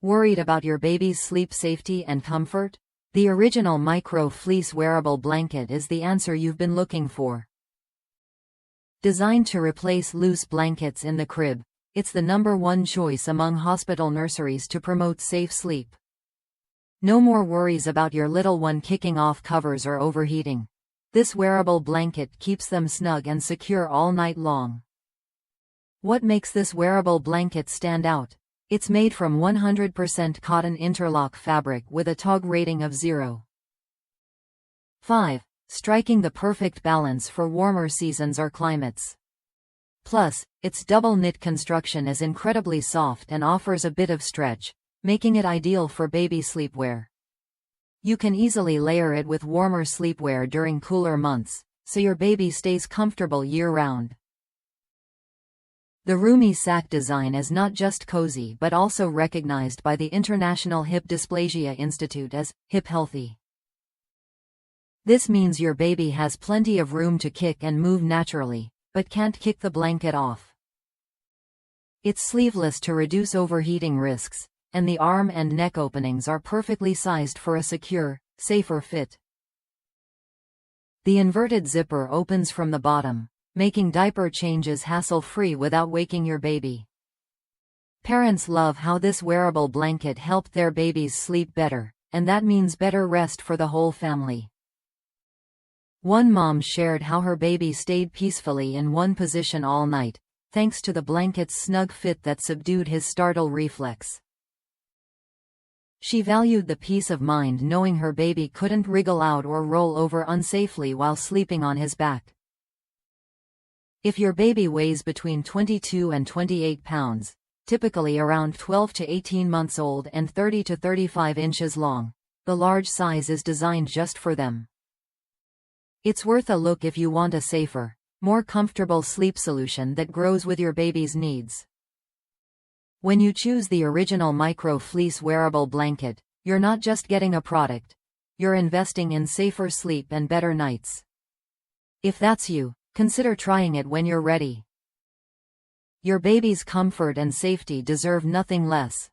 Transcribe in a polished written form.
Worried about your baby's sleep safety and comfort? The original Micro-Fleece Wearable blanket is the answer you've been looking for. Designed to replace loose blankets in the crib, it's the #1 choice among hospital nurseries to promote safe sleep. No more worries about your little one kicking off covers or overheating. This wearable blanket keeps them snug and secure all night long. What makes this wearable blanket stand out? It's made from 100% cotton interlock fabric with a TOG rating of 0.5, striking the perfect balance for warmer seasons or climates. Plus, its double knit construction is incredibly soft and offers a bit of stretch, making it ideal for baby sleepwear. You can easily layer it with warmer sleepwear during cooler months, so your baby stays comfortable year-round. The roomy sack design is not just cozy but also recognized by the International Hip Dysplasia Institute as hip healthy. This means your baby has plenty of room to kick and move naturally, but can't kick the blanket off. It's sleeveless to reduce overheating risks, and the arm and neck openings are perfectly sized for a secure, safer fit. The inverted zipper opens from the bottom, making diaper changes hassle-free without waking your baby. Parents love how this wearable blanket helped their babies sleep better, and that means better rest for the whole family. One mom shared how her baby stayed peacefully in one position all night, thanks to the blanket's snug fit that subdued his startle reflex. She valued the peace of mind knowing her baby couldn't wriggle out or roll over unsafely while sleeping on his back. If your baby weighs between 22 and 28 pounds, typically around 12 to 18 months old and 30 to 35 inches long, the large size is designed just for them. It's worth a look if you want a safer, more comfortable sleep solution that grows with your baby's needs. When you choose the original Micro-Fleece Wearable blanket, you're not just getting a product, you're investing in safer sleep and better nights. If that's you, consider trying it when you're ready. Your baby's comfort and safety deserve nothing less.